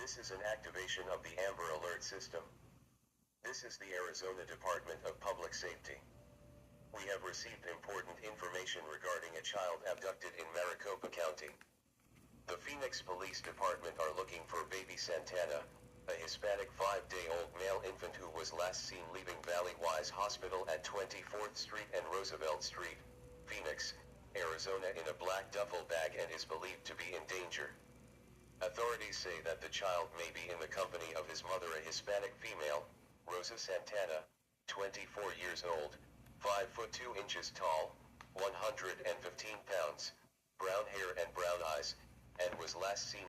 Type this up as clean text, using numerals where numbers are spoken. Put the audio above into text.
This is an activation of the Amber Alert system. This is the Arizona Department of Public Safety. We have received important information regarding a child abducted in Maricopa County. The Phoenix Police Department are looking for baby Santana, a Hispanic 5-day-old male infant who was last seen leaving Valley Wise Hospital at 24th Street and Roosevelt Street, Phoenix, Arizona in a black duffel bag and is believed to be in danger. Authorities say that the child may be in the company of his mother, a Hispanic female, Rosa Santana, 24 years old, 5 foot 2 inches tall, 115 pounds, brown hair and brown eyes, and was last seen